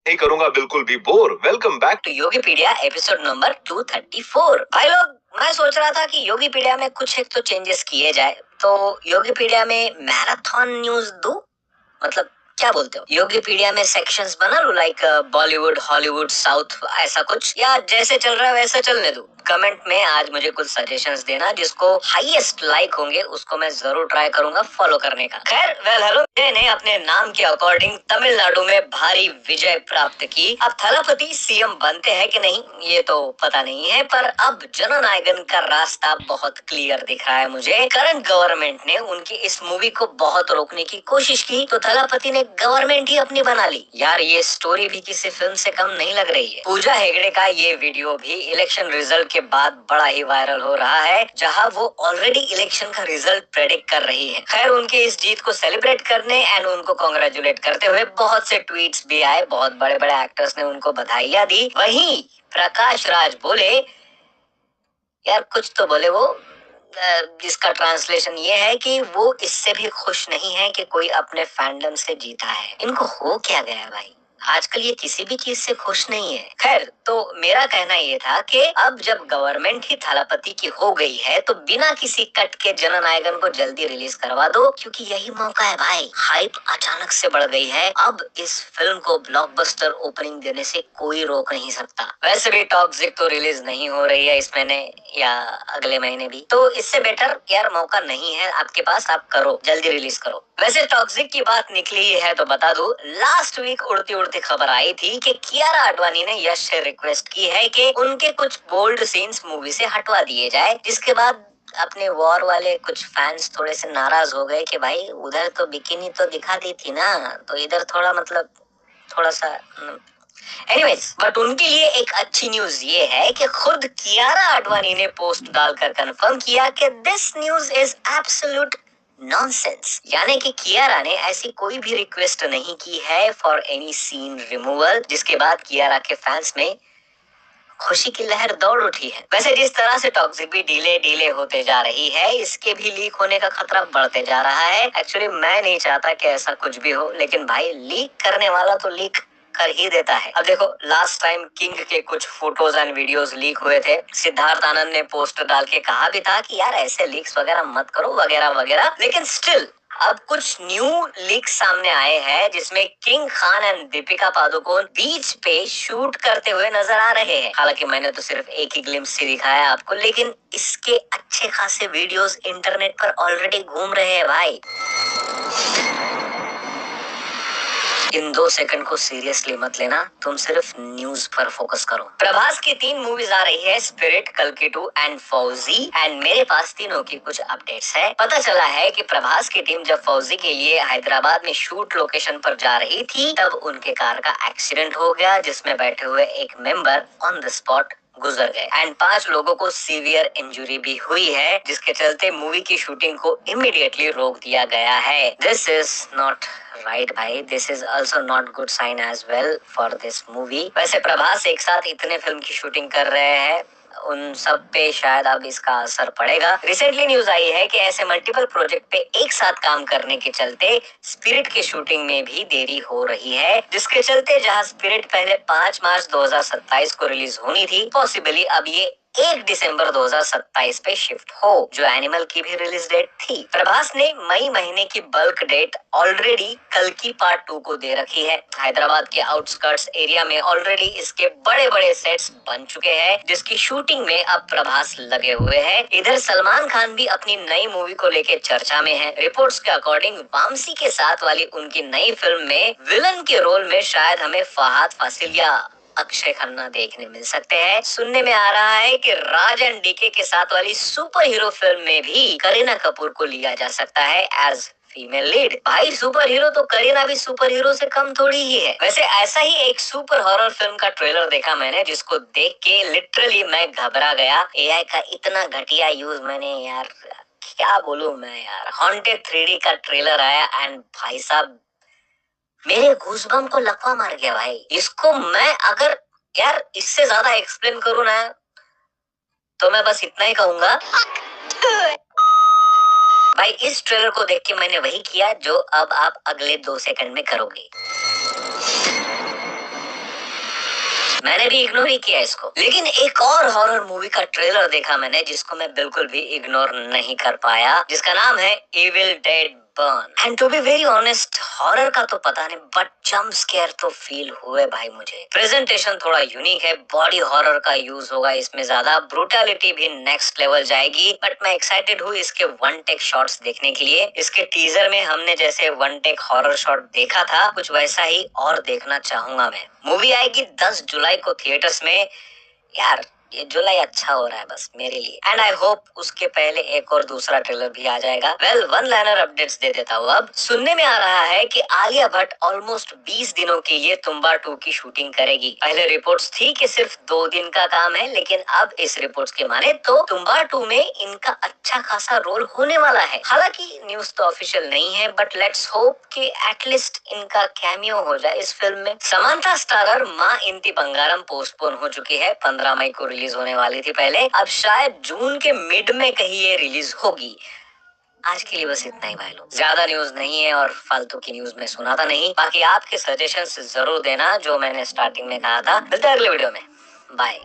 नहीं करूंगा बिल्कुल भी bore. Welcome back to Yogipedia episode number 234। भाई लोग, मैं सोच रहा था कि योगीपीडिया में कुछ एक तो चेंजेस किए जाए। तो योगीपीडिया में मैराथन न्यूज दूं? मतलब क्या बोलते हो? योगीपीडिया में सेक्शंस बना लूं, लाइक बॉलीवुड, हॉलीवुड, साउथ, ऐसा कुछ, या जैसे चल रहा है वैसा चलने दूं? कमेंट में आज मुझे कुछ सजेशंस देना, जिसको हाईएस्ट लाइक होंगे उसको मैं जरूर ट्राई करूंगा फॉलो करने का। खैर, वेल हेलो, ने अपने नाम के अकॉर्डिंग तमिलनाडु में भारी विजय प्राप्त की। अब थलापति सीएम बनते हैं कि नहीं ये तो पता नहीं है, पर अब जननायकन का रास्ता बहुत क्लियर दिख रहा है मुझे। करंट गवर्नमेंट ने उनकी इस मूवी को बहुत रोकने की कोशिश की, तो थलापति ने गवर्नमेंट ही अपनी बना ली। यार, ये स्टोरी भी किसी फिल्म से कम नहीं लग रही है। पूजा हेगड़े का ये वीडियो भी इलेक्शन रिजल्ट के बाद बड़ा ही वायरल हो रहा है, जहां वो ऑलरेडी इलेक्शन का रिजल्ट प्रेडिक्ट कर रही है। खैर, उनकी इस जीत को सेलिब्रेट करने एंड उनको कांग्रेचुलेट करते हुए बहुत से ट्वीट्स भी आए। बहुत बड़े बड़े एक्टर्स ने उनको बधाइयां दी। वहीं प्रकाश राज बोले, यार कुछ तो बोले वो, जिसका ट्रांसलेशन ये है कि वो इससे भी खुश नहीं है कि कोई अपने फैंडम से जीता है। इनको हो क्या गया भाई, आजकल ये किसी भी चीज से खुश नहीं है। खैर, तो मेरा कहना ये था कि अब जब गवर्नमेंट ही थलापति की हो गई है, तो बिना किसी कट के जननायकन को जल्दी रिलीज करवा दो, क्योंकि यही मौका है भाई। हाइप अचानक से बढ़ गई है। अब इस फिल्म को ब्लॉकबस्टर ओपनिंग देने से कोई रोक नहीं सकता। वैसे भी टॉक्सिक तो रिलीज नहीं हो रही है इस महीने या अगले महीने भी, तो इससे बेटर यार मौका नहीं है आपके पास, आप करो, जल्दी रिलीज करो। वैसे टॉक्सिक की बात निकली है तो बता दूं, लास्ट वीक उड़ती उड़ती खबर आई थी कि कियारा आडवाणी ने यश से रिक्वेस्ट की है कि उनके कुछ बोल्ड सीन्स मूवी से हटवा दिए जाए, जिसके बाद अपने वॉर वाले कुछ फैंस थोड़े से नाराज हो गए कि भाई उधर तो बिकिनी तो दिखा दी थी ना, तो इधर थोड़ा मतलब थोड़ा सा। एनीवेज, बट उनके लिए एक अच्छी न्यूज ये है कि खुद कियारा आडवाणी ने पोस्ट डालकर कंफर्म किया कि this news is absolute nonsense. यानी कि कियारा ने ऐसी कोई भी रिक्वेस्ट नहीं की है फॉर एनी सीन रिमूवल, जिसके बाद कियारा के फैंस में खुशी की लहर दौड़ उठी है। वैसे जिस तरह से टॉक्सिक भी डीले होते जा रही है, इसके भी लीक होने का खतरा बढ़ते जा रहा है। एक्चुअली मैं नहीं चाहता कि ऐसा कुछ भी हो, लेकिन भाई लीक करने वाला तो लीक कर ही देता है। अब देखो, लास्ट टाइम किंग के कुछ फोटोज एंड वीडियोस लीक हुए थे। सिद्धार्थ आनंद ने पोस्ट डाल के कहा भी था कि यार ऐसे लीक्स वगैरह मत करो वगैरह वगैरह, लेकिन स्टिल अब कुछ न्यू लीक सामने आए हैं, जिसमें किंग खान एंड दीपिका पादुकोण बीच पे शूट करते हुए नजर आ रहे हैं। हालांकि मैंने तो सिर्फ एक ही ग्लिम्स ही दिखाया है आपको, लेकिन इसके अच्छे खासे वीडियोस इंटरनेट पर ऑलरेडी घूम रहे हैं भाई। इन 2 सेकंड को सीरियसली मत लेना, तुम सिर्फ न्यूज पर फोकस करो। प्रभास की 3 मूवीज आ रही है, स्पिरिट, कल्कि 2 एंड फौजी, एंड मेरे पास तीनों की कुछ अपडेट्स है। पता चला है कि प्रभास की टीम जब फौजी के लिए हैदराबाद में शूट लोकेशन पर जा रही थी, तब उनके कार का एक्सीडेंट हो गया, जिसमें बैठे हुए एक मेंबर ऑन द स्पॉट गुजर गए एंड 5 लोगों को सीवियर इंजरी भी हुई है, जिसके चलते मूवी की शूटिंग को इमीडिएटली रोक दिया गया है। दिस इज नॉट राइट भाई, this is also not good sign as well for this movie. वैसे प्रभास एक साथ इतने फिल्म की शूटिंग कर रहे हैं, उन सब पे शायद अब इसका असर पड़ेगा। रिसेंटली न्यूज आई है कि ऐसे मल्टीपल प्रोजेक्ट पे एक साथ काम करने के चलते स्पिरिट की शूटिंग में भी देरी हो रही है, जिसके चलते जहां स्पिरिट पहले 5 मार्च 2027 को रिलीज होनी थी, पॉसिबली अब ये 1 दिसंबर 2027 पे शिफ्ट हो, जो एनिमल की भी रिलीज डेट थी। प्रभास ने मई महीने की बल्क डेट ऑलरेडी कल्कि पार्ट 2 को दे रखी है। हैदराबाद के आउटस्कर्ट्स एरिया में ऑलरेडी इसके बड़े बड़े सेट्स बन चुके हैं, जिसकी शूटिंग में अब प्रभास लगे हुए हैं। इधर सलमान खान भी अपनी नई मूवी को लेकर चर्चा में है। रिपोर्ट्स के अकॉर्डिंग वामसी के साथ वाली उनकी नई फिल्म में विलन के रोल में शायद हमें फहाद फासिल या अक्षय खन्ना देखने मिल सकते हैं। सुनने में आ रहा है कि राज एंड डीके के साथ वाली सुपर हीरो फिल्म में भी करीना कपूर को लिया जा सकता है एज फीमेल लीड। भाई सुपर हीरो तो करीना भी सुपर हीरो से कम थोड़ी ही है। वैसे ऐसा ही एक सुपर हॉरर फिल्म का ट्रेलर देखा मैंने, जिसको देख के लिटरली मैं घबरा गया। एआई का इतना घटिया यूज मैंने, यार क्या बोलूं मैं यार। हॉन्टेड 3D का ट्रेलर आया एंड भाई साहब मेरे गूज़बम्प को लकवा मार गया भाई। इसको मैं अगर यार इससे ज्यादा एक्सप्लेन करूँ ना, तो मैं बस इतना ही कहूंगा भाई, इस ट्रेलर को देख के मैंने वही किया जो अब आप अगले 2 सेकंड में करोगे। मैंने भी इग्नोर ही किया इसको। लेकिन एक और हॉरर मूवी का ट्रेलर देखा मैंने जिसको मैं बिल्कुल भी इग्नोर नहीं कर पाया, जिसका नाम है evil dead burn. And to be very honest, horror का तो पता नहीं बट जंप स्केयर तो फील हुए भाई मुझे। प्रेजेंटेशन थोड़ा यूनिक है, बॉडी हॉरर का यूज होगा इसमें ज्यादा, ब्रूटैलिटी भी नेक्स्ट लेवल जाएगी। बट मैं एक्साइटेड हूँ इसके वन टेक शॉट्स देखने के लिए। इसके टीजर में हमने जैसे वन टेक हॉरर शॉट देखा था, कुछ वैसा ही और देखना चाहूंगा मैं। मूवी आएगी 10 जुलाई को थिएटर्स में। यार ये जुलाई अच्छा हो रहा है बस मेरे लिए। एंड आई होप उसके पहले एक और दूसरा ट्रेलर भी आ जाएगा। वेल, वन लाइनर अपडेट्स दे देता हूँ। अब सुनने में आ रहा है कि आलिया भट्ट ऑलमोस्ट 20 दिनों के लिए तुम्बा 2 की शूटिंग करेगी। पहले रिपोर्ट्स थी कि सिर्फ 2 दिन का काम है, लेकिन अब इस रिपोर्ट्स के माने तो तुम्बा 2 में इनका अच्छा खासा रोल होने वाला है। हालांकि न्यूज तो ऑफिशियल नहीं है, बट लेट्स होप कि एटलीस्ट इनका कैमियो हो जाए इस फिल्म में। समांथा स्टारर माँ इंती बंगारम पोस्टपोन हो चुकी है, 15 मई को रिलीज होने वाली थी पहले, अब शायद जून के मिड में कहीं ये रिलीज होगी। आज के लिए बस इतना ही भाई लोग, ज्यादा न्यूज नहीं है और फालतू की न्यूज में सुनाता नहीं। बाकी आपके सजेशंस जरूर देना जो मैंने स्टार्टिंग में कहा था। मिलते हैं अगले वीडियो में, बाय।